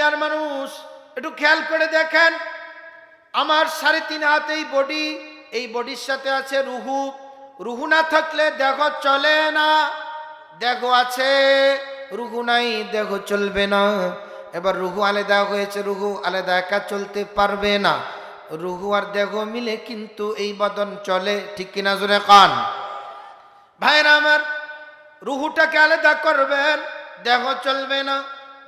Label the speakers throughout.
Speaker 1: দুনিয়ার মানুষ একটু খেয়াল করে দেখেন, আমার 3.5 হাত এই বডির সাথে আছে রুহু। রুহু না থাকলে দেহ চলে না, দেহ আছে রুহু নাই, দেহ চলবে না। এবার রুহু আলাদা হয়েছে, রুহু আলাদা একা চলতে পারবে না। রুহু আর দেহ মিলে কিন্তু এই বদন চলে, ঠিক কিনা জোরে কান ভাইরা আমার। রুহুটাকে আলাদা করবেন, দেহ চলবে না।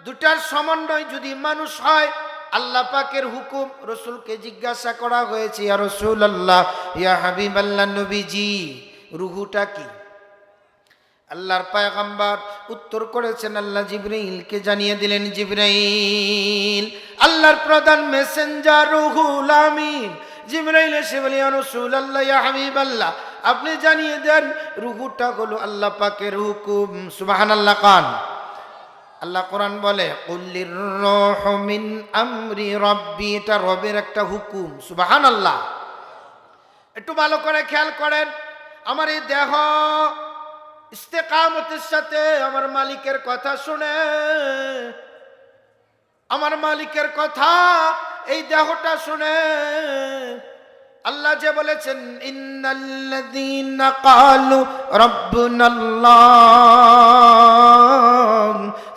Speaker 1: দুটার সমন্বয় যদি মানুষ হয়, আল্লাহ পাকের হুকুম। রসুলকে জিজ্ঞাসা করা হয়েছে, ইয়া রাসূলুল্লাহ, ইয়া হাবিবাল্লাহ নবীজি, রুহুটা কি? আল্লাহর পয়গম্বর উত্তর করেছেন, আল্লাহ জিবরাইলকে জানিয়ে দিলেন, জিবরাইল আল্লাহর প্রধান মেসেঞ্জার, রুহুল আমিন। জিবরাইল এসে বলে, ইয়া রাসূলুল্লাহ, ইয়া হাবিবাল্লাহ, আপনি জানিয়ে দেন রুহুটা হলো আল্লাহ পাকের হুকুম। সুবহানাল্লাহ কান। আল্লাহ কোরআন বলে, কুল্লির রূহু মিন আমরি রাব্বি, এটা রবের একটা হুকুম। সুবহানাল্লাহ। একটু ভালো করে খেয়াল করেন, আমার এই দেহ ইস্তেকামতের সাথে আমার মালিকের কথা শুনে, আমার মালিকের কথা এই দেহটা শুনে। আল্লাহ যে বলেছেন, ইন্নাল্লাযীনা ক্বালু রাব্বুনাল্লাহ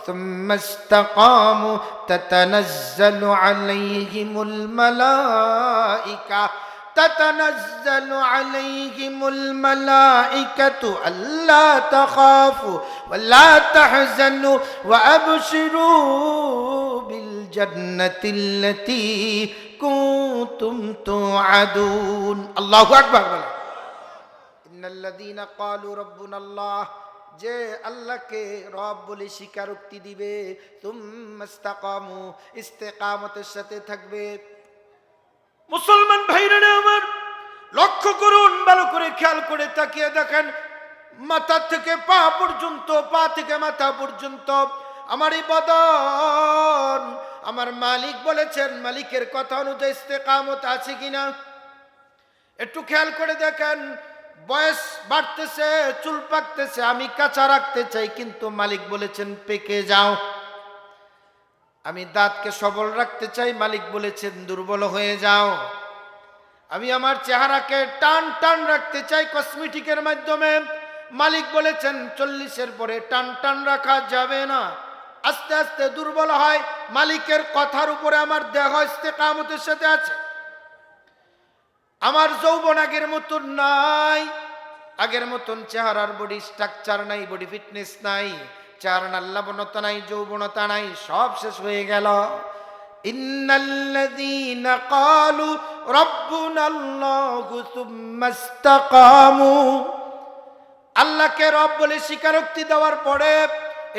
Speaker 1: সুম্মা ইসতাকামু তাতানাজ্জালু আলাইহিমুল মালাইকা تتنزل عليهم الملائكة ألا تخافوا ولا تحزنوا وأبشروا بالجنة التي كنتم توعدون الله أكبر إن الذين قالوا ربنا الله, যে আল্লাহকে রব বলে স্বীকারোক্তি দিবে, তুম্মা ইসতাকামু, ইস্তেকামতের সাথে থাকবে। মুসলমান ভাইরা আমার লক্ষ্য করুন, ভালো করে খেয়াল করে তাকিয়ে দেখেন, মাথা থেকে পা পর্যন্ত, পা থেকে মাথা পর্যন্ত আমার এই বদন, আমার মালিক বলেছেন, মালিকের কথা অনুযায়ী ইস্তেকামত আছে কিনা একটু খেয়াল করে দেখেন। বয়স বাড়তেছে, চুল পাকতেছে, আমি কাঁচা রাখতে চাই, কিন্তু মালিক বলেছেন পেকে যাও। আমি দাঁতকে সবল রাখতে চাই, মালিক বলেছেন দুর্বল হয়ে যাও। আমি আমার চেহারাকে টান টান রাখতে চাই কসমেটিকের মাধ্যমে, মালিক বলেছেন 40-এর পরে টান টান রাখা যাবে না, আস্তে আস্তে দুর্বল হয়। মালিকের কথার উপরে আমার দেহ ইস্তেকামতের সাথে আছে। আমার যৌবন আগের মতন নাই, আগের মতন চেহারার বডি স্ট্রাকচার নাই, বডি ফিটনেস নাই, চেহারার লাবণতা নাই, যৌবনতা নাই, সব শেষ হয়ে গেল। ইন্নাল্লাযীনা ক্বালু রাব্বুনাল্লাহু সুম্মা ইসতাকামু, আল্লাহকে রব বলে স্বীকারোক্তি দেওয়ার পরে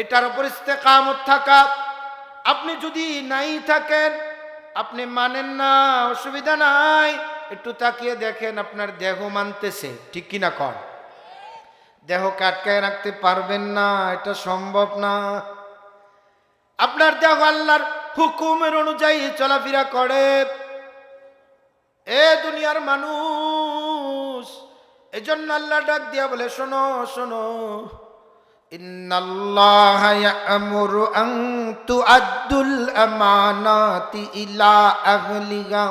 Speaker 1: এটার উপর ইস্তেকামত থাকা। আপনি যদি নাই থাকেন, আপনি মানেন না, অসুবিধা নাই, একটু তাকিয়ে দেখেন আপনার দেহ মানতেছে, ঠিক কিনা কর? দেহকে আটকায় রাখতে পারবেন না, এটা সম্ভব না। আপনার দেহ আল্লাহর হুকুমের অনুযায়ী চলাফেরা করে। এ দুনিয়ার মানুষ, এজন্য আল্লাহ ডাক দিয়া বলে, শোনো শোনো, ইন্নাল্লাহা ইয়া'মুরু আন তু'আদ্দুল আমানাতি ইলা আহলিহা,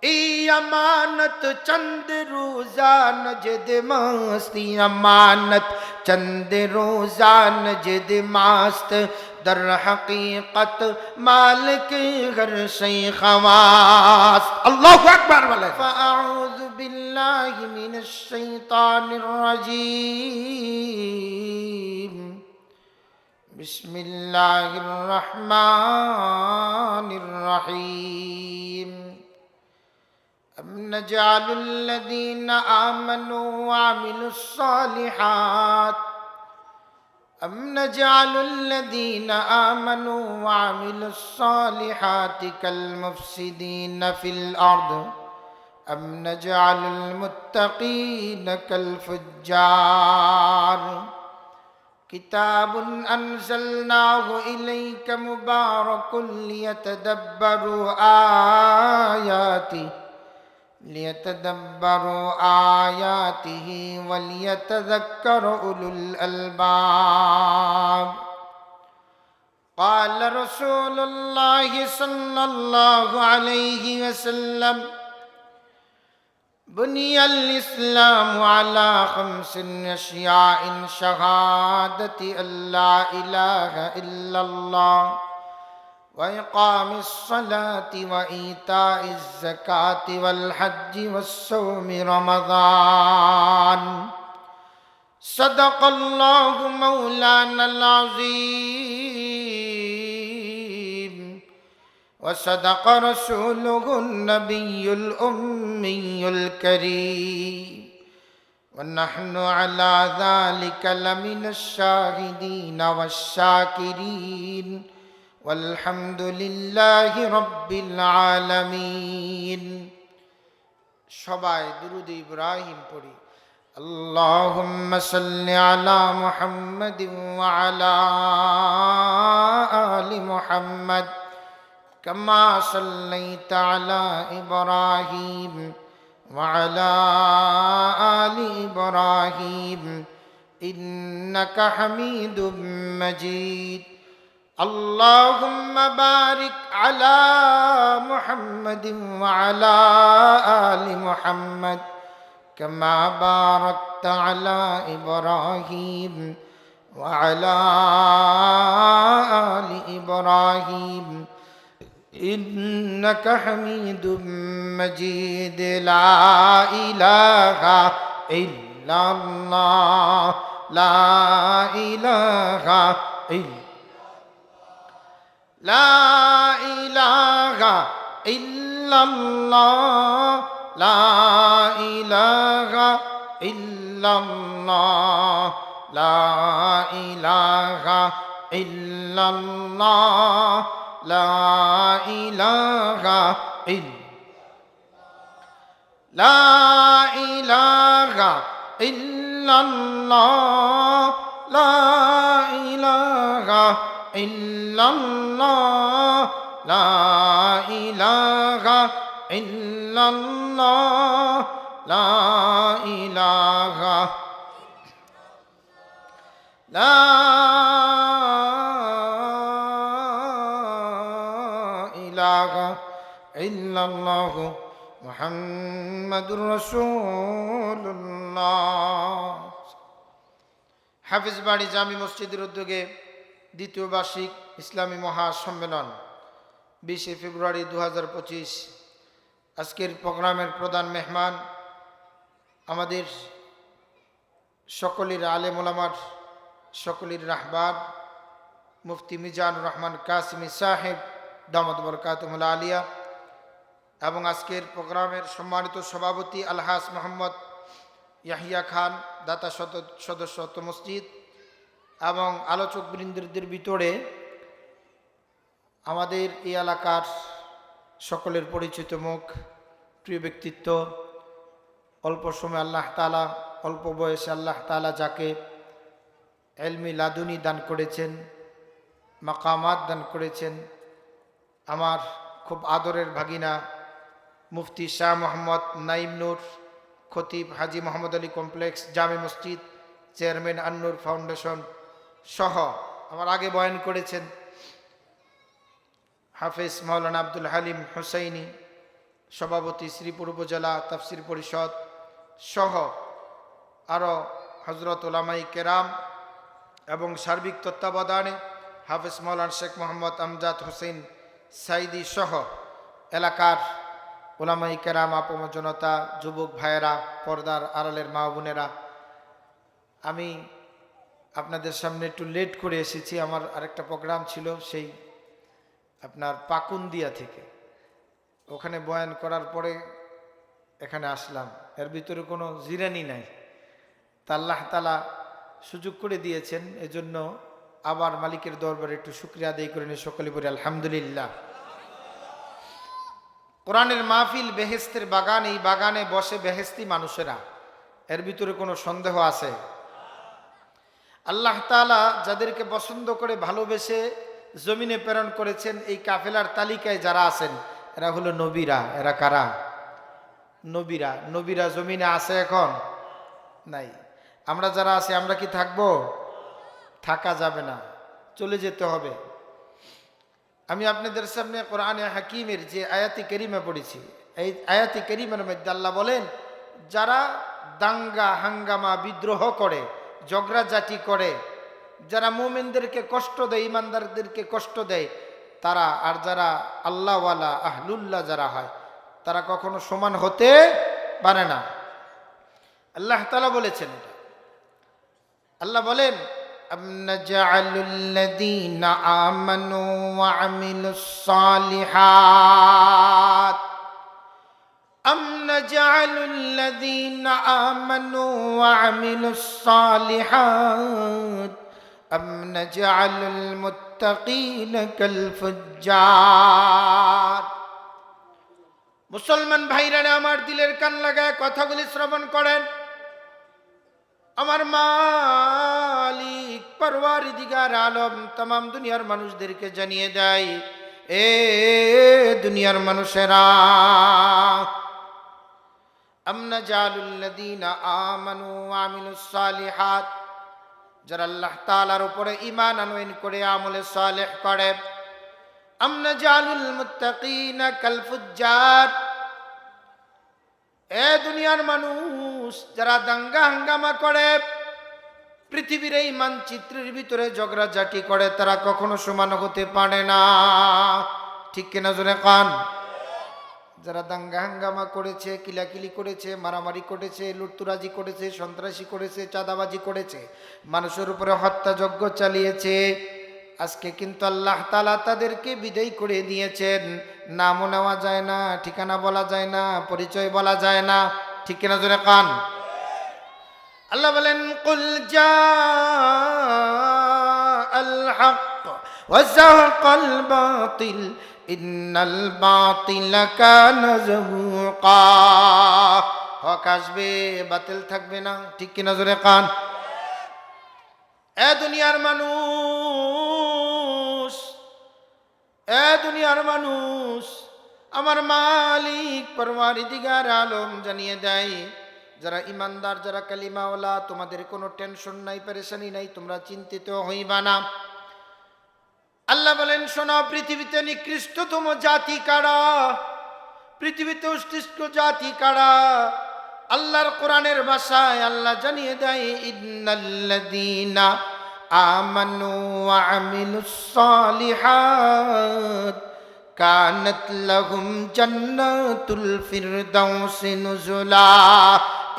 Speaker 1: এই আমানত চন্দ রোজান জেদ মাস্তি, আমানত চন্দ রোজান জেদ মাস্ত, در حقیقت مالک ہر شئی خواص. اللہ اکبر بولے. فاعوذ باللہ من الشیطان الرجیم, بسم اللہ الرحمن الرحیم. ام نجعل الذین آمنوا وعملوا الصالحات, ام نجعل الذین آمنوا وعملوا الصالحات كالمفسدین فی الارض, ام نجعل المتقین كالفجار. کتاب انزلناه الیک مبارک لیتدبروا آیاته وليتذكر أولو الألباب. قال رسول الله صلى الله عليه وسلم بني الإسلام على 5 أشياء شهادة أن لا إله إلا الله وإقام الصلاة وإيتاء الزكاة والحج والصوم رمضان صدق الله مولانا العظيم وصدق رسوله النبي الأمي الكريم ونحن على ذلك لمن الشاهدين والشاكرين والحمد لله رب العالمين সবাই দুরূদ ইব্রাহিম পড়ি اللهم صل على محمد وعلى آل محمد كما صليت على إبراهيم وعلى آل إبراهيم إنك حميد مجيد اللهم بارك على محمد وعلى آل محمد كما باركت على إبراهيم وعلى آل إبراهيم إنك حميد مجيد لا إله إلا الله لا إله إلا لا إله إلا الله لا إله إلا الله لا إله إلا الله لا إله إلا لا إله إلا الله لا إله إلا الله لا إله إلا الله لا إله لا إله إلا الله محمد رسول الله হাফিজ বাড়ি জামি মসজিদের উদ্যোগে দ্বিতীয় বার্ষিক ইসলামী মহাসম্মেলন 20 ফেব্রুয়ারি 2025। আজকের প্রোগ্রামের প্রধান মেহমান আমাদের সকলের আলেম ওলামার সকলের রাহবার মুফতি মিজানুর রহমান কাসিমি সাহেব দামাত বরকাতুহুল আলিয়া এবং আজকের প্রোগ্রামের সম্মানিত সভাপতি আলহাজ মোহাম্মদ ইয়াহিয়া খান দাতা সদস্য মসজিদ এবং আলোচক বৃন্দদের ভিতরে আমাদের এই এলাকার সকলের পরিচিত মুখ, প্রিয় ব্যক্তিত্ব, অল্প সময় আল্লাহ তাআলা অল্প বয়সে আল্লাহ তাআলা যাকে এলমি লাদুনি দান করেছেন, মাকামাত দান করেছেন, আমার খুব আদরের ভাগিনা মুফতি শাহ মোহাম্মদ নাইম নূর, খতিব হাজি মোহাম্মদ আলী কমপ্লেক্স জামে মসজিদ, চেয়ারম্যান আন্নুর ফাউন্ডেশন সহ আমার আগে বয়ান করেছেন হাফেজ মাওলানা আব্দুল হালিম হুসাইনি, সভাপতি শ্রীপুর উপজেলা তাফসির পরিষদ সহ আরও হজরত ওলামাই কেরাম এবং সার্বিক তত্ত্বাবধানে হাফেজ মাওলানা শেখ মোহাম্মদ আমজাদ হোসেন সাইদি সহ এলাকার ওলামাই কেরাম, আপম জনতা, যুবক ভাইয়েরা, পর্দার আড়ালের মা বোনেরা, আমি আপনাদের সামনে একটু লেট করে এসেছি। আমার আরেকটা প্রোগ্রাম ছিল সেই আপনার পাকুন্দিয়া থেকে, ওখানে বয়ান করার পরে এখানে আসলাম। এর ভিতরে কোনো জিরানি নাই, তা আল্লাহ তাআলা সুযোগ করে দিয়েছেন, এজন্য আবার মালিকের দরবারে একটু শুকরিয়া আদায় করে নিয়ে সকলে বলি আলহামদুলিল্লাহ। কোরআনের মাহফিল বেহেস্তের বাগান, এই বাগানে বসে বেহেস্তি মানুষেরা, এর ভিতরে কোনো সন্দেহ আছে? আল্লাহ তাআলা যাদেরকে পছন্দ করে ভালোবেসে জমিনে প্রেরণ করেছেন, এই কাফেলার তালিকায় যারা আছেন এরা হলো নবীরা। এরা কারা? নবীরা। নবীরা জমিনে আছে এখন? নাই। আমরা যারা আছি আমরা কি থাকবো? থাকা যাবে না, চলে যেতে হবে। আমি আপনাদের সামনে কোরআনে হাকিমের যে আয়াতি কারিমা পড়েছি, এই আয়াতি কারিমার মধ্যে আল্লাহ বলেন, যারা দাঙ্গা হাঙ্গামা বিদ্রোহ করে, ঝগড়াঝাটি করে, যারা মুমিনদেরকে কষ্ট দেয়, ইমানদারদেরকে কষ্ট দেয়, তারা আর যারা আল্লাহওয়ালা আহলুল্লাহ যারা হয়, তারা কখনো সমান হতে পারে না। আল্লাহ তাআলা বলেছেন এটা। আল্লাহ বলেন, أم نجعل الذين آمنوا وعملوا الصالحات أم نجعل الذين آمنوا وعملوا الصالحات أم نجعل المتقين كالفجار। মুসলমান ভাইরা আমার দিলের কান লাগায় কথাগুলি শ্রবণ করেন। আমার মালিক পরওয়ারদিগার আলম तमाम দুনিয়ার মানুষদেরকে জানিয়ে দেয়, এ দুনিয়ার মানুষেরা, আমনা জালুল্লাযীনা আমানু ওয়া আমিলুস সালিহাত, যারা আল্লাহ তাআলার উপরে ঈমান আনয়ন করে আমলে সালেহ করে, আমনা জালুল মুত্তাকিনা কাল ফুজ্জার, এ দুনিয়ার মানুষ যারা দাঙ্গা হাঙ্গামা করে, পৃথিবীর এই মানচিত্রের ভিতরে ঝগড়াঝাটি করে, তারা কখনো সমান হতে পারে না। ঠিক কিনা জোরে কান? যারা দাঙ্গা হাঙ্গামা করেছে, কিলাকিলি করেছে, মারামারি করেছে, লুটতুরাজি করেছে, সন্ত্রাসী করেছে, চাঁদাবাজি করেছে, মানুষের উপরে হত্যাযজ্ঞ চালিয়েছে, আজকে কিন্তু আল্লাহ তাআলা তাদেরকে বিদায় করে দিয়েছেন। নামও নেওয়া যায় না, ঠিকানা বলা যায় না, পরিচয় বলা যায় না। ঠিক কিনা জোরে কান? আল্লাহ বলেন, কুল জাআল হক ওয়া যাহাকাল বাতিল ইন্নাল বাতিলা কানা যাহুকা। হক আসবে, বাতিল থাকবে না। ঠিক কিনা জোরে কান? এ দুনিয়ার মানুষ, এ দুনিয়ার মানুষ, আমার মালিক পরওয়ারদিগার আলম জানিয়ে দেয়, যারা ইমানদার, যারা কালিমাওয়ালা, তোমাদের কোনো টেনশন নাই, পেরেশানি নাই, তোমরা চিন্তিত হইবা না। আল্লাহ বলেন, শোনো, পৃথিবীতে নিকৃষ্টতম জাতি কারা? পৃথিবীতে উৎকৃষ্ট জাতি কারা? আল্লাহর কোরআনের ভাষায় আল্লাহ জানিয়ে দেয়, ইন্নাল্লাযীনা আমানু ওয়া আমিলুস সালিহাত কানাত লাহুম জান্নাতুল ফিরদাউসি নুজুলা।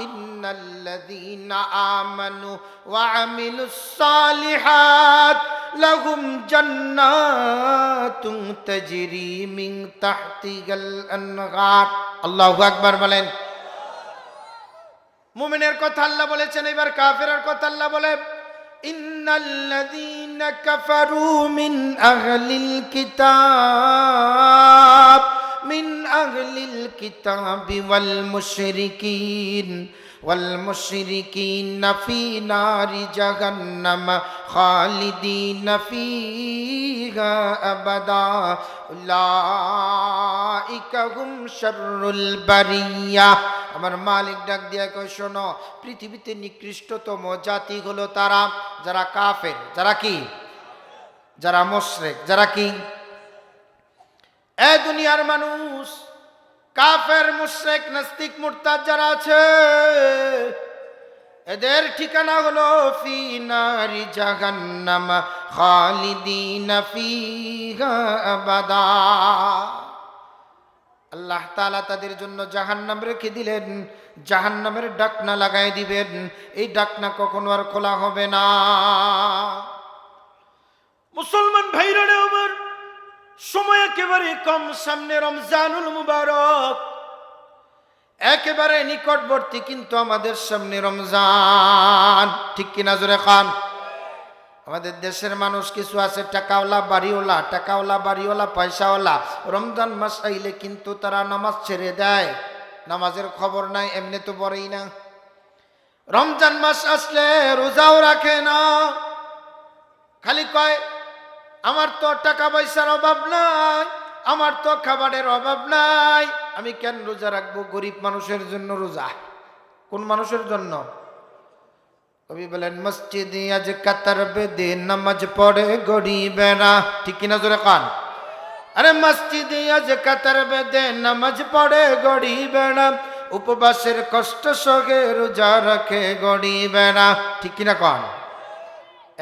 Speaker 1: ইন্নাল্লাযীনা আমানু ওয়া আমিলুস সালিহাত লাহুম জান্নাতুন তাজরি মিন তাহতিহাল আনহার। আল্লাহু আকবার বলেন। মুমিনের কথা আল্লাহ বলেছেন, এবার কাফেরের কথা আল্লাহ বলে, ইন্নাল্লাযীনা কাফারু মিন আহলিল কিতাব মিন আহলিল কিতাবি ওয়াল মুশরিকিন ফি নারি জাহান্নাম খালিদিনা ফিহা আবাদা উলাইকা হুম শাররুল বারিয়া। আমার মালিক ডাক দিয়া কয়, শোনো, পৃথিবীতে নিকৃষ্টতম জাতি হলো তারা যারা কাফের, যারা কি, যারা মুশরিক, যারা কি, এ দুনিয়ার মানুষ, কাফের, মুশরিক, নাস্তিক, মুরতাদ যারা আছে, এদের ঠিকানা হলো ফি নারি জাহান্নাম খালিদিনা ফিহা আবাদা। আল্লাহ তাআলা তাদের জন্য জাহান্নাম রেখে দিলেন, জাহান্নামের ডাকনা লাগাই দিবেন, এই ডাকনা কখনো আর খোলা হবে না। মুসলমান ভাইরা আমার, সময় একেবারে কম, সামনে রমজানুল মুবারক একেবারে নিকটবর্তী, কিন্তু আমাদের সামনে রমজান। ঠিক কিনা জোরে খান? আমাদের দেশের মানুষ কিছু আছে টাকাওয়ালা বাড়িওয়ালা, টাকাওয়ালা বাড়িওয়ালা, পয়সাওয়ালা, রমজান মাস আইলে কিন্তু তারা নামাজ ছেড়ে দেয়, নামাজের খবর নাই, এমনি তো পড়েই না। রমজান মাস আসলে রোজাও রাখে না, খালি কয় আমার তো টাকা পয়সার অভাব নাই, আমার তো খাবারের অভাব নাই, আমি কেন রোজা রাখবো? গরিব মানুষের জন্য রোজা। কোন মানুষের জন্য? কবি বলেন, মসজিদে আজ কাতার বেদে নামাজ পড়ে গরিবেরা। ঠিক কিনা জোরে কান? আরে মসজিদে আজ কাতার বেঁধে নামাজ পড়ে গড়িবে না, উপবাসের কষ্ট সগে রোজা রাখে গড়িবে না। ঠিক কিনা কন?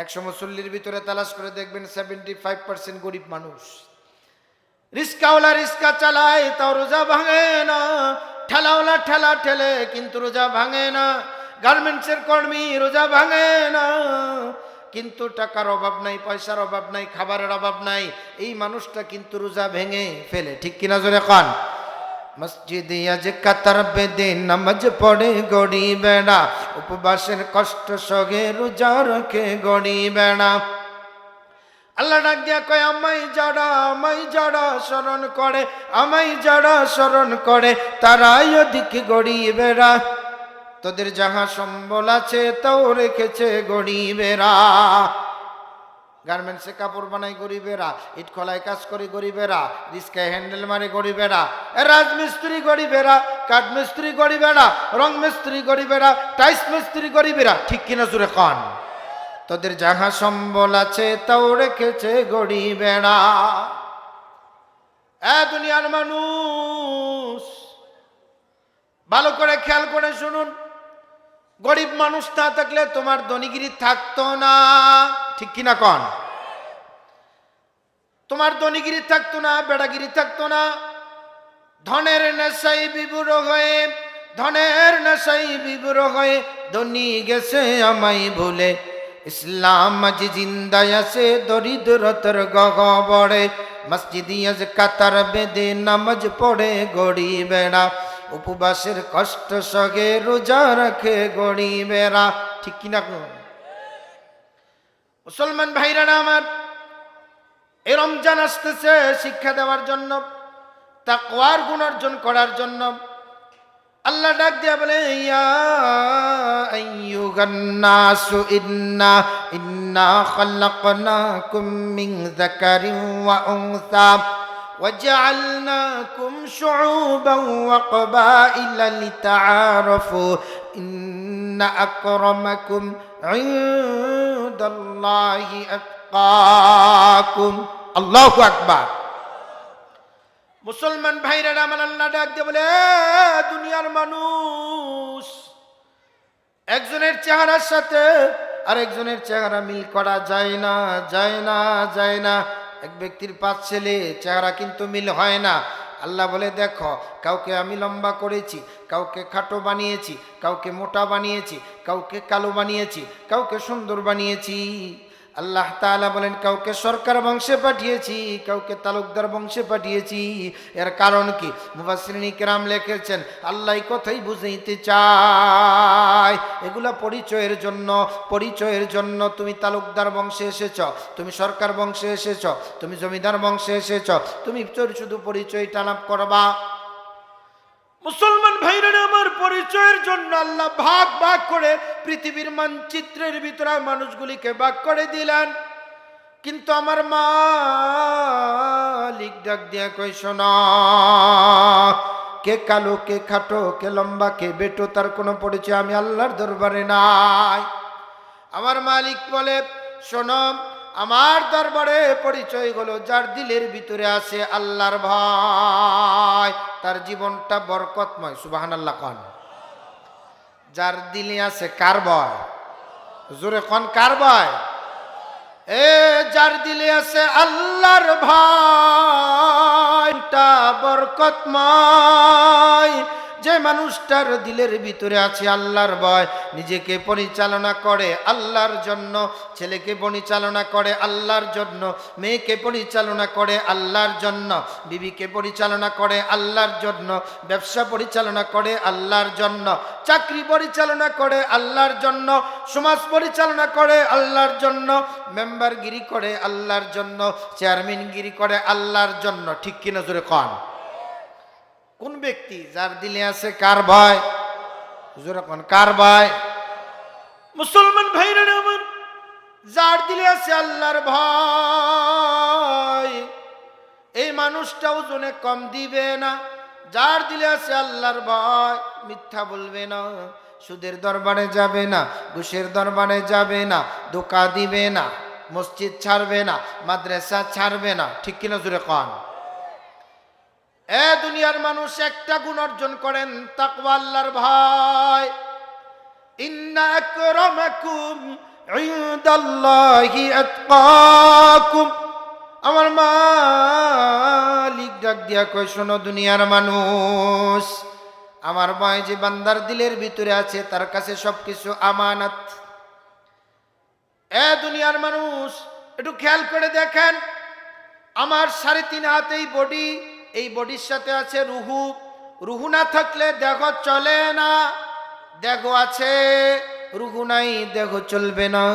Speaker 1: 100 মুসল্লির ভিতরে তালাশ করে দেখবেন 75% গরিব মানুষ। রিস্কাওয়ালা রিস্কা চালায় তাও রোজা ভাঙে না, ঠেলাওয়ালা ঠেলা ঠেলে কিন্তু রোজা ভাঙে না, গার্মেন্টসের কর্মী রোজা ভাঙে না, কিন্তু টাকার অভাব নাই, পয়সার অভাব নাই, খাবারের অভাব নাই, এই মানুষটা কিন্তু রোজা ভেঙে ফেলে। ঠিক কিনা জোরে কান? মসজিদে আজ কাতার বেঁধে নামাজ পড়ে গড়িবে না, উপবাসের কষ্ট সগে রোজা রাখে গড়িবে না। আল্লাহ ডাক দিয়া কয় আমায় যারা স্মরণ করে, আমায় যারা স্মরণ করে তারাই অধিক গরিবেরা। তোদের যাহা সম্বল আছে তাও রেখেছে গরিবেরা। গার্মেন্টসে কাপড় বানাই গরিবেরা, ইট খোলায় কাজ করে গরিবেরা, রিস্কায় হ্যান্ডেল মারে গরিবেরা, রাজমিস্ত্রি গরিবেরা, কাঠমিস্ত্রি গরিবেরা, রং মিস্ত্রি গরিবেরা, টাইস মিস্ত্রি গরিবেরা। ঠিক কিনা জোরে কন? তোদের যাহা সম্বল আছে তাও রেখেছে গরিবেরা। দুনিয়ার মানুষ ভালো করে খেয়াল করে শুনুন, গরিব মানুষ না থাকলে তোমার ধনীগিরি থাকতো না। ঠিক কিনা কন? তোমার ধনীগিরি থাকতো না, বেড়াগিরি থাকতো না। ধনের নেশাই বিভোর হয়ে, ধনের নেশাই বিভোর হয়ে ধনী গেছে আমায় ভুলে। ইসলাম আজ জিন্দায় আছে দরিদ্রতার গহ্বরে, মসজিদে আজ কাতার বেঁধে নামাজ পড়ে গরিবেরা, উপবাসের কষ্ট সগে রোজা রাখে গরিবেরা। ঠিক কিনা? মুসলমান ভাইরা আমার, এই রমজান আসতেছে শিক্ষা দেওয়ার জন্য, তাকওয়ার গুণ অর্জন করার জন্য। আল্লাহ ডাক দিয়া বলে ইয়া আইয়ুহান নাসু ইন্না খালাকনাকুম মিন যাকারিন ওয়া উনসা وجعلناكم شعوبا وقبائل لتعارفوا إن أكرمكم عند الله أتقاكم الله أكبر মুসলমান ভাইরা আমার, আল্লাহ ডাক দিয়ে বলে দুনিয়ার মানুষ, একজনের চেহারার সাথে আরেকজনের চেহারা মিল করা যায় না, যায় না, যায় না। এক ব্যক্তির 5 ছেলে, চেহারা কিন্তু মিল হয় না। আল্লাহ বলে দেখো, কাউকে আমি লম্বা করেছি, কাউকে খাটো বানিয়েছি, কাউকে মোটা বানিয়েছি, কাউকে কালো বানিয়েছি, কাউকে সুন্দর বানিয়েছি। আল্লাহ তাআলা বলেন কাউকে সরকার বংশে পাঠিয়েছি, কাউকে তালুকদার বংশে পাঠিয়েছি। এর কারণ কি? মুফাসসিরিন কিরাম লিখেছেন আল্লাহ কথাই বুঝাইতে চায়, এগুলা পরিচয়ের জন্য, পরিচয়ের জন্য। তুমি তালুকদার বংশে এসেছ, তুমি সরকার বংশে এসেছ, তুমি জমিদার বংশে এসেছ, তুমি শুধু পরিচয়টা লাভ করবা। মুসলমান ভাইরা আমার, পরিচয়ের জন্য আল্লাহ ভাগ ভাগ করে পৃথিবীর মানচিত্রের ভিতরে মানুষগুলিকে ভাগ করে দিলেন। কিন্তু আমার মালিক ডাক দিয়া কই শোনো, কে কালো, কে খাটো, কে লম্বা, কে বেটো, তার কোনো পরিচয় আমি আল্লাহর দরবারে নাই। আমার মালিক বলে শোনো, আমার দরবারে পরিচয় হলো যার দিলের ভিতরে আছে আল্লাহর ভয়, তার জীবনটা বরকতময়। সুবহানাল্লাহ কন। যার দিলে আছে কার ভয়? জোরে কন, কার ভয়? যার দিলে আছে আল্লাহর ভয়টা বরকতময়। যে মানুষটার দিলের ভিতরে আছে আল্লাহর ভয়, নিজেকে পরিচালনা করে আল্লাহর জন্য, ছেলেকে পরিচালনা করে আল্লাহর জন্য, মেয়েকে পরিচালনা করে আল্লাহর জন্য, বিবিকে পরিচালনা করে আল্লাহর জন্য, ব্যবসা পরিচালনা করে আল্লাহর জন্য, চাকরি পরিচালনা করে আল্লাহর জন্য, সমাজ পরিচালনা করে আল্লাহর জন্য, মেম্বারগিরি করে আল্লাহর জন্য, চেয়ারম্যানগিরি করে আল্লাহর জন্য। ঠিক কিনা জোরে কন? কোন ব্যক্তি যার দিলে আছে কার ভয়? জোরে কোন, কার ভয়? মুসলমান ভাইরা আমার, যার দিলে আছে আল্লাহর ভয়, এই মানুষটা ওজনে কম দিবে না। যার দিলে আছে আল্লাহর ভয়, মিথ্যা বলবে না, সুদের দরবারে যাবে না, ঘুষের দরবারে যাবে না, ধোঁকা দিবে না, মসজিদ ছাড়বে না, মাদ্রাসা ছাড়বে না। ঠিক কিনা জোরে কন? দুনিয়ার মানুষ একটা গুণ অর্জন করেন, তাকওয়া, আল্লাহর ভয়। ইন্না আকরামাকুম ইনদাল্লাহি আতকাকুম। আমার মালিক ডাক দিয়া কয়, শোনো দুনিয়ার মানুষ, আমার ভয় যে বান্দার দিলের ভিতরে আছে তার কাছে সবকিছু আমানত। দুনিয়ার মানুষ একটু খেয়াল করে দেখেন, আমার 3.5 হাত এই বডির সাথে আছে রুহু। রুহু না থাকলে দেহ চলে না, দেহ আছে, রুহু নাই, দেহ চলবে না।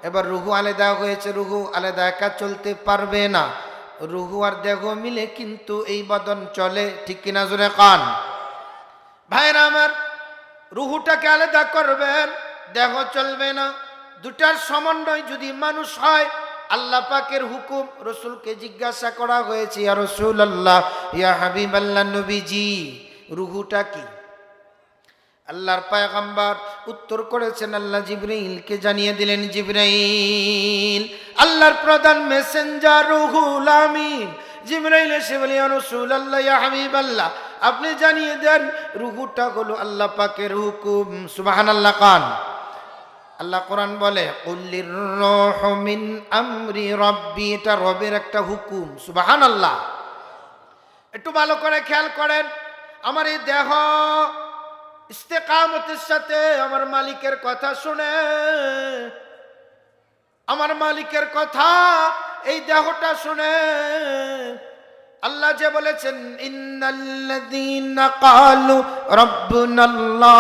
Speaker 1: এবার রুহু আলাদা হয়েছে, রুহু আলাদা একা চলতে পারবে না। রুহু আর দেহ মিলে কিন্তু এই বদন চলে, ঠিক কিনা জোরে কান ভাইরা আমার। রুহুটাকে আলাদা করবেন, দেহ চলবে না। দুটার সমন্বয় যদি মানুষ হয়, আল্লাহ পাকের হুকুম। রসুলকে জিজ্ঞাসা করা হয়েছে, ইয়া রাসূলুল্লাহ, ইয়া হাবিবাল্লাহ, নবীজি, রুহুটা কি? আল্লাহর পয়গম্বর উত্তর করেছেন, আল্লাহ জিবরাইলকে জানিয়ে দিলেন। জিবরাইল আল্লাহর প্রধান মেসেঞ্জার, রুহুল আমিন। জিবরাইল এসে বলে, ইয়া রাসূলুল্লাহ, ইয়া হাবিবাল্লাহ, আপনি জানিয়ে দেন রুহুটা হলো আল্লাহ পাকের হুকুম। সুবহানাল্লাহ কান। আল্লাহ কোরআন বলে, কুল্লির রূহু মিন আমরি রাব্বি, এটা রবের একটা হুকুম। সুবহানাল্লাহ। একটু ভালো করে খেয়াল করেন, আমার এই দেহ ইস্তেকামতের সাথে আমার মালিকের কথা শুনে, আমার মালিকের কথা এই দেহটা শুনে। আল্লাহ যে বলেছেন, ইন্নাল্লাযীনা ক্বালু রাব্বুনাল্লাহ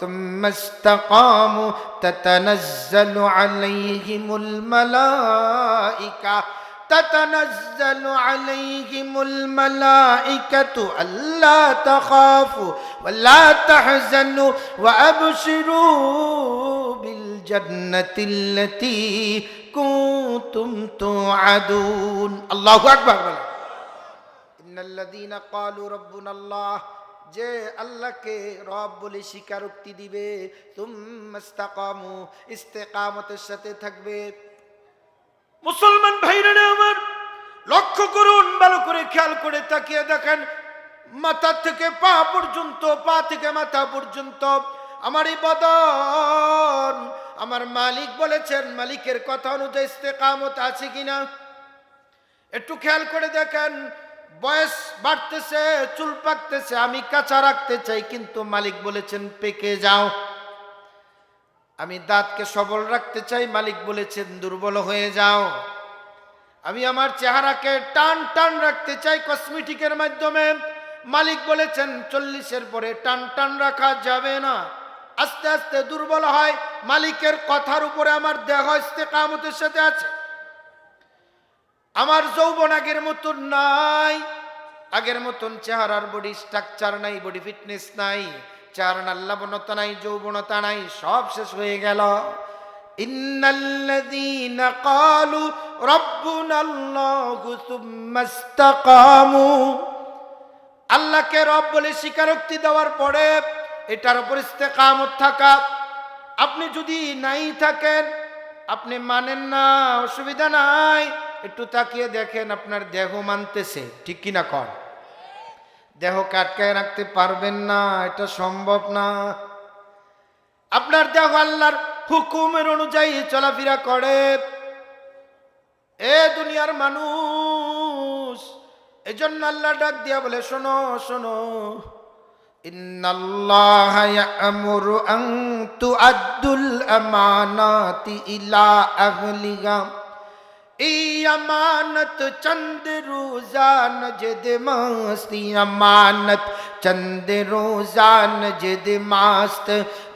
Speaker 1: সুম্মা ইসতাকামু তাতানাজ্জালু আলাইহিমুল মালাইকা تتنزل عليهم الملائكة ألا تخافوا ولا تحزنوا وأبشروا بالجنة التي كنتم توعدون الله أكبر إن الذين قالوا ربنا الله যে আল্লাহকে রব বলে স্বীকারোক্তি দিবে, তুম্মা ইসতাকামু, ইস্তেকামতের সাথে থাকবে। মুসলমান ভাইরা আমার লক্ষ্য করুন, ভালো করে খেয়াল করে তাকিয়ে দেখেন, মাথা থেকে পা পর্যন্ত, পা থেকে মাথা পর্যন্ত আমার এই বদন, আমার মালিক বলেছেন, মালিকের কথা অনুযায়ী ইস্তেকামত আছে কিনা একটু খেয়াল করে দেখেন। বয়স বাড়তেছে, চুল পাকতেছে, আমি কাঁচা রাখতে চাই, কিন্তু মালিক বলেছেন পেকে যাও। আমি দাঁতকে সবল রাখতে চাই, মালিক বলেছেন দুর্বল হয়ে যাও। আমি আমার চেহারাকে টান টান রাখতে চাই কসমেটিকের মাধ্যমে, মালিক বলেছেন 40-এর পরে টান টান রাখা যাবে না, আস্তে আস্তে দুর্বল হয়। মালিকের কথার উপরে আমার দেহ ইস্তেকামতের সাথে আছে। আমার যৌবন আগের মতন নাই, আগের মতন চেহারার বডি স্ট্রাকচার নাই, বডি ফিটনেস নাই, চেহারা লাবণতা নাই, যৌবনতা নাই, সব শেষ হয়ে গেল। ইন্নাল্লাযীনা ক্বালু রাব্বুনাল্লাহু সুম্মা ইসতাকামু, আল্লাহকে রব বলে স্বীকারোক্তি দেওয়ার পরে এটার উপর ইস্তেকামত থাকা। আপনি যদি নাই থাকেন, আপনি মানেন না, অসুবিধা নাই, একটু তাকিয়ে দেখেন আপনার দেহ মানতেছে, ঠিক কিনা কর? দেহকে আটকায় রাখতে পারবেন না, এটা সম্ভব না। আপনার দেহ আল্লাহর হুকুমের অনুযায়ী চলাফেরা করে। দুনিয়ার মানুষ, এজন্য আল্লাহ ডাক দিয়া বলে, শোনো শোনো, ইন্নাল্লাহা ইয়া'মুরু আন তু'আদ্দুল আমানাতি ইলা আহলিহা। এই আমানত চন্দ রোজান জেদ মাস্তি, আমানত চন্দ রোজান জেদ মাস্ত,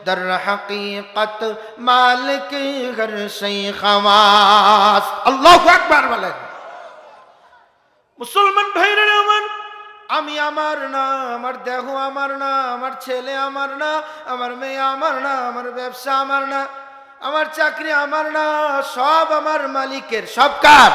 Speaker 1: در حقیقت مالک ہر شے خواص। আল্লাহু আকবার বলেন। মুসলমান ভাইরা আমার, আমি আমার না, আমার দেহ আমার না, আমার ছেলে আমার না, আমার মেয়ে আমার না, আমার ব্যবসা আমার না, আমার চাকরি আমার না, সব আমার মালিকের। সব কার?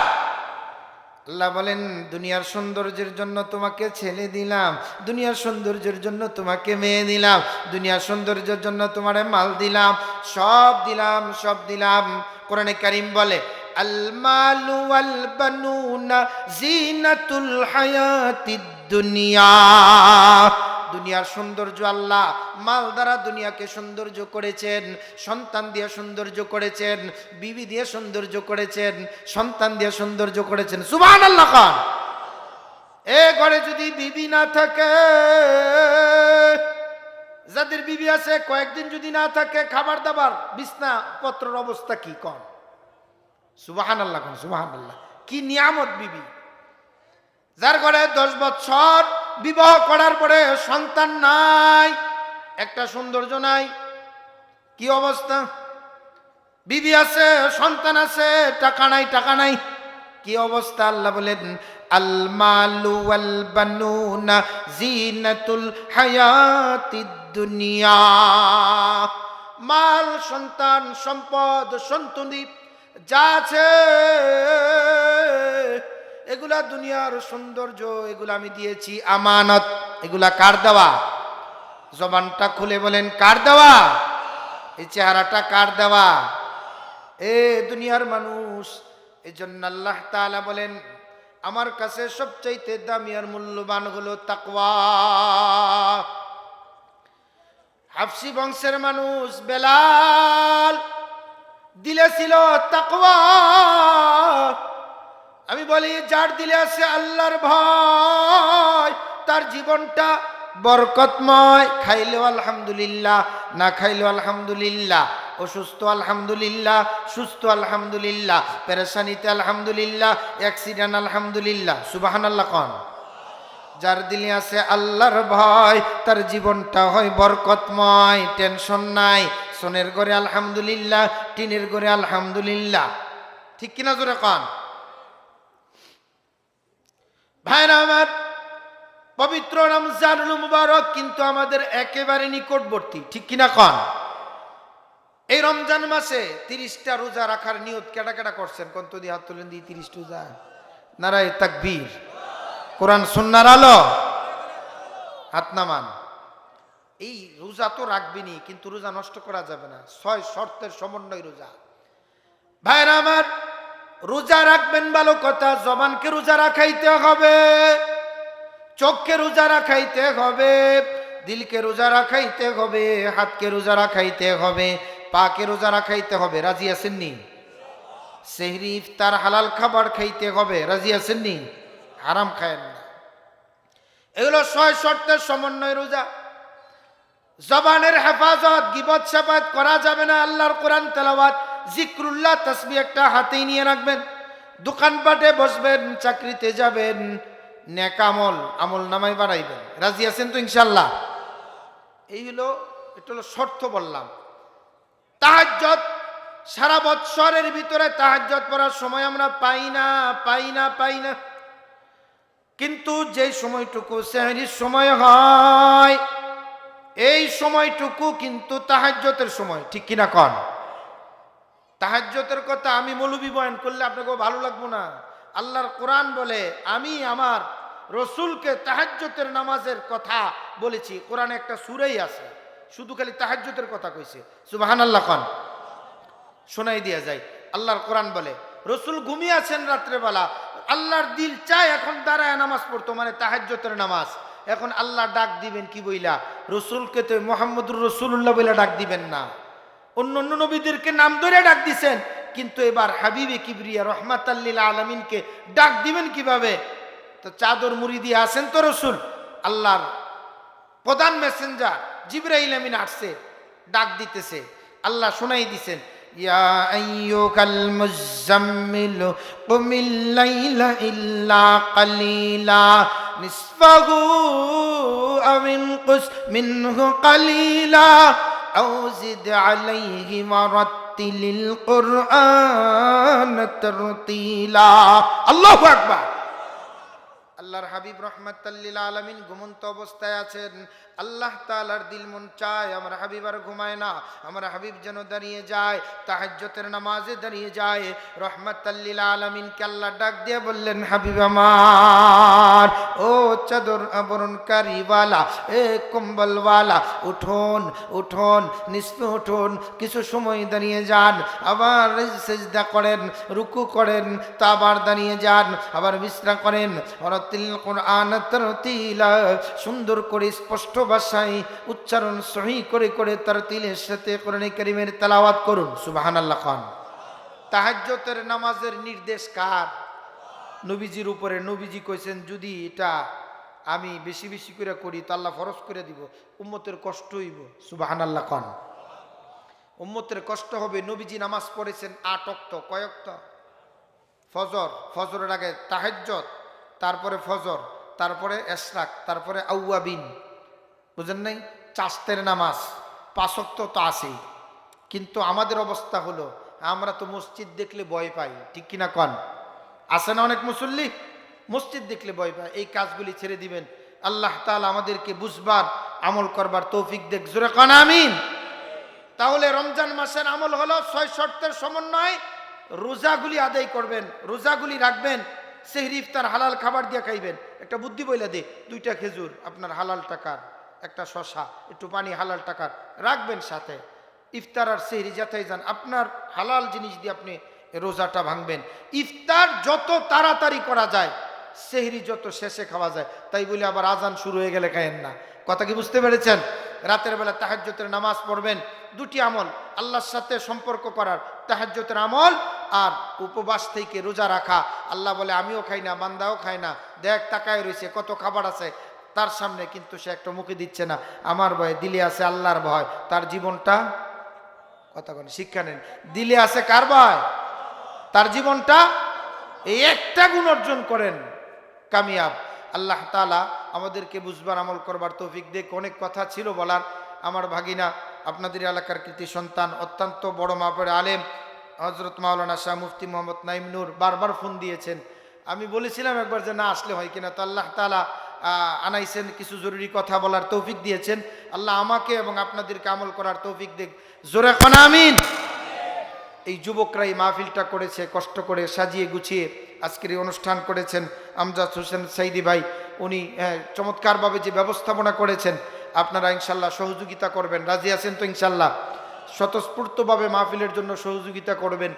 Speaker 1: আল্লাহ বলেন, দুনিয়ার সৌন্দর্যের জন্য তোমাকে ছেলে দিলাম, দুনিয়ার সৌন্দর্যের জন্য তোমাকে মেয়ে দিলাম, দুনিয়ার সৌন্দর্যের জন্য তোমারে মাল দিলাম, সব দিলাম, সব দিলাম। কোরআনে কারীম বলে, আল মালু ওয়াল বানুনা জিনাতুল হায়াতিদ দুনিয়া। দুনিয়ার সৌন্দর্য আল্লাহ মাল দ্বারা দুনিয়াকে সৌন্দর্য করেছেন, সন্তান দিয়ে সৌন্দর্য করেছেন, বিবি দিয়ে সৌন্দর্য করেছেন, সন্তান দিয়ে সৌন্দর্য করেছেন। সুবহানাল্লাহ খান। এ ঘরে যদি বিবি না থাকে, যাদের বিবি আছে কয়েকদিন যদি না থাকে, খাবার দাবার বিছনা পত্রের অবস্থা কি কম? সুবহানাল্লাহ খান, সুবহানাল্লাহ। কি নিয়ামত বিবি। যার ঘরে 10 বছর বিবাহ করার পরে সন্তান নাই, একটা সৌন্দর্য নাই, কি অবস্থা? বিবি আছে, সন্তান আছে, টাকা নাই, টাকা নাই, কি অবস্থা? আল্লাহ বলেন আল মালু ওয়াল বানুনা জিনাতুল হায়াতিদ দুনিয়া। মাল, সন্তান, সম্পদ, সন্তানি যা আছে এগুলা দুনিয়ার সৌন্দর্য, এগুলা আমি দিয়েছি আমানত। এগুলা কার দেওয়া? জবানটা খুলে বলেন কার দেওয়া? এই চেহারাটা কার দেওয়া? এ দুনিয়ার মানুষ। এই জন্য আল্লাহ তাআলা বলেন আমার কাছে সবচাইতে দামি আর মূল্যবান হলো তাকওয়া। হাফসি বংশের মানুষ বেলাল দিলে ছিল তাকওয়া। আমি বলি যার দিলে আছে আল্লাহর ভয়, তার জীবনটা বরকতময়। খাইলেও আলহামদুলিল্লাহ, না খাইলেও আলহামদুলিল্লাহ, অসুস্থ আলহামদুলিল্লাহ, সুস্থ আলহামদুলিল্লাহ, পেরেশানিতে আলহামদুলিল্লাহ, অ্যাক্সিডেন্ট আলহামদুলিল্লাহ। সুবহানাল্লাহ কোন? যার দিলে আছে আল্লাহর ভয়, তার জীবনটা হয় বরকতময়, টেনশন নাই। সোনের ঘরে আলহামদুলিল্লাহ, টিনের ঘরে আলহামদুলিল্লাহ। ঠিক কিনা জোরে কোন? ভাইরা আমার, পবিত্র রমজানুল মুবারক কিন্তু আমাদের একেবারে নিকটবর্তী। ঠিক কিনা কোন? এই রমজান মাসে 30টা রোজা রাখার নিয়ত কেডা কেডা করছেন? কোন তো দিয়ে হাত তুলেন দিয়ে 30 রোজা। নারায়ে তাকবীর। কোরআন সুন্নাহর আলো, হাত নামান। এই রোজা তো রাখবেনি, কিন্তু রোজা নষ্ট করা যাবে না। 6 শর্তের সমন্বয় রোজা। ভাইরা আমার, রোজা রাখবেন ভালো কথা, জবানকে রোজা রাখাইতে হবে, চোখকে রোজা রাখাইতে হবে, দিলকে রোজা রাখাইতে হবে, হাতকে রোজা রাখাইতে হবে, পাকে রোজা রাখাইতে হবে। রাজি আছেন নি? সেহরি ইফতার হালাল খাবার খাইতে হবে। রাজি আছেন নি? হারাম খায়েন না। এগুলো 6 শর্তের সমন্বয় রোজা। জবানের হেফাজত, গীবত শাফাত করা যাবে না। আল্লাহর কোরআন তেলাওয়াত, জিক্রুল্লাহ, তাসবিহ একটা হাতেই নিয়ে রাখবেন। দোকানপাটে বসবেন, চাকরিতে যাবেন, নেক আমল আমল নামাই বাড়াইবেন। রাজি আছেন তো ইনশাআল্লাহ? এই হলো, এটা হলো শর্ত বললাম। তাহাজ্জুদ, সারা বৎসরের ভিতরে তাহাজ্জুদ পড়ার সময় আমরা পাই না। কিন্তু যেই সময়টুকু সেহরির সময় হয়, এই সময়টুকু কিন্তু তাহাজ্জুদের সময়। ঠিক কিনা কোন? তাহাজ্জুদের কথা আমি মৌলবি বয়ান করলে আপনাকে ভালো লাগবো না। আল্লাহর কোরআন বলে আমি আমার রসুলকে তাহাজ্জুদের নামাজের কথা বলেছি। কোরআনে একটা সূরাই আছে শুধু খালি তাহাজ্জুদের কথা কইছে। সুবহানাল্লাহ কোন? শোনাই দিয়া যায়। আল্লাহর কোরআন বলে রসুল ঘুমিয়ে আছেন রাত্রেবেলা, আল্লাহর দিল চায় এখন দাঁড়ায় নামাজ পড়তো, মানে তাহাজ্জুদের নামাজ। এখন আল্লাহ ডাক দিবেন কি বইলা? রসুলকে তো মুহাম্মদুর রাসূলুল্লাহ বইলা ডাক দিবেন না, অন্য নবীদেরকে নাম ধরে ডাক দিছেন। কিন্তু এবার হাবিবে কিবরিয়া রহমাতাল লিল আলামিনকে ডাক দিবেন কিভাবে? তো চাদর মুড়ি দিয়ে আছেন তো রসুল, আল্লাহর প্রধান মেসেঞ্জার জিবরাইল আমিন আসছে, ডাক দিতেছে। আল্লাহ শোনাই দিছেন, ইয়া আইয়ুহাল মুযাম্মিল কুমিল লাইলা ইল্লা কালিলা নিসফাহু আও ইনকুস মিনহু কালিলা আও জিদ আলাইহি ওয়ারাত্তিলিল কুরআন তারতিলা। আল্লাহু আকবার। আল্লাহর হাবিব রাহমাতাল লিল আলামিন ঘুমন্ত অবস্থায় আছেন। আল্লাহ তাআলার দিল মন চায় আমার হাবিব আর ঘুমায় না, আমার হাবিব যেন দাঁড়িয়ে যায়, তাহাজ্জুদের নামাজে দাঁড়িয়ে যায়। রাহমাতাল লিল আলামিনকে আল্লাহ ডাক দিয়ে বললেন, হাবিব আমার, ও চাদর আবরণকারীওয়ালা, এ কম্বলওয়ালা, উঠুন উঠুন, নিচে উঠুন, কিছু সময় দাঁড়িয়ে যান, আবার সিজদা করেন, রুকু করেন, তা আবার দাঁড়িয়ে যান, আবার বিশ্রাম করেন। ওয়ারাতিল কুরআন তারতিলা, সুন্দর করে স্পষ্ট ভাষায় উচ্চারণ সহি করে করে তারতিলের সাথে কোরআন কারীমের তেলাওয়াত করুন। সুবহানাল্লাহ খান। তাহাজ্জুদের নামাজের নির্দেশ কার? নবীজির উপরে। নবীজি কইছেন, যদি এটা আমি বেশি বেশি করে করি তো আল্লাহ ফরজ করে দিব, উম্মতের কষ্ট হইব। সুবহানাল্লাহ খান। উম্মতের কষ্ট হবে। নবীজি নামাজ পড়েছেন 8 ওয়াক্ত। কয় ওয়াক্ত? ফজর, ফজরের আগে তাহাজ্জুদ, তারপরে ফজর, তারপরে ইশরাক, তারপরে আউয়াবিন। বুঝেন নাই? চাস্তের নামাজ 5 ওয়াক্ত তো আছেই। কিন্তু আমাদের অবস্থা হলো, আমরা তো মসজিদ দেখলে ভয় পাই, ঠিক কিনা কন? আছে না অনেক মুসল্লি? মসজিদ দেখলে ভয় পায়। এই কাজগুলি ছেড়ে দিবেন। আল্লাহ তাআলা আমাদেরকে বুঝবার, আমল করবার তৌফিক দেখ। জোরে কন আমিন। তাহলে রমজান মাসের আমল হলো 6 শর্তের সমন্বয়। রোজাগুলি আদায় করবেন, রোজাগুলি রাখবেন, সেহরি ইফতার হালাল খাবার দিয়ে খাইবেন। একটা বুদ্ধি বইলা দে, 2টা খেজুর আপনার হালাল টাকার, একটা শশা, একটু পানি হালাল টাকার রাখবেন সাথে। ইফতার আর সেহরি যাতাই যান, আপনার হালাল জিনিস দিয়ে আপনি রোজাটা ভাঙবেন। ইফতার যত তাড়াতাড়ি করা যায়, সেহরি যত শেষে খাওয়া যায়, তাই বলে আবার আজান শুরু হয়ে গেলে খায়েন না। কথা কি বুঝতে পেরেছেন? রাতের বেলা তাহাজ্জুদের নামাজ পড়বেন। 2টি আমল, আল্লাহর সাথে সম্পর্ক করার তাহাজ্জুদের আমল আর উপবাস থেকে রোজা রাখা। আল্লাহ বলে, আমিও খাই না, বান্দাও খায় না, দেখ তাকায় রয়েছে, কত খাবার আছে তার সামনে, কিন্তু সে একটা মুখে দিচ্ছে না। আমার ভয়, দিলে আছে আল্লাহর ভয়, তার জীবনটা, কথা বলেন, শিক্ষা নেন, দিলে আছে কার ভয়? তার জীবনটা, এই একটা গুণ অর্জন করেন, কামিয়াব। আল্লাহ তাআলা আমাদেরকে বুঝবার, আমল করবার তৌফিক দেখ। অনেক কথা ছিল বলার। আমার ভাগিনা, আপনাদের এলাকার কৃতি সন্তান, অত্যন্ত বড় মাপের আলেম, হযরত মাওলানা শাহ মুফতি মোহাম্মদ নাঈম নূর বারবার ফোন দিয়েছেন। আমি বলেছিলাম একবার যে না আসলে হয় কিনা, তো আল্লাহ তাআলা আনাইছেন, কিছু জরুরি কথা বলার তৌফিক দিয়েছেন। আল্লাহ আমাকে এবং আপনাদেরকে আমল করার তৌফিক দেখ। জোরে কোন আমিন। এই যুবকরা এই মাহফিলটা করেছে, কষ্ট করে সাজিয়ে গুছিয়ে আজকের এই অনুষ্ঠান করেছেন। আমজাদ হোসেন সাইদি ভাই, উনি চমৎকারভাবে যে ব্যবস্থাপনা করেছেন, আপনারা ইনশাল্লাহ সহযোগিতা করবেন। রাজি আছেন তো? ইনশাল্লাহ স্বতঃস্ফূর্তভাবে মাহফিলের জন্য সহযোগিতা করবেন।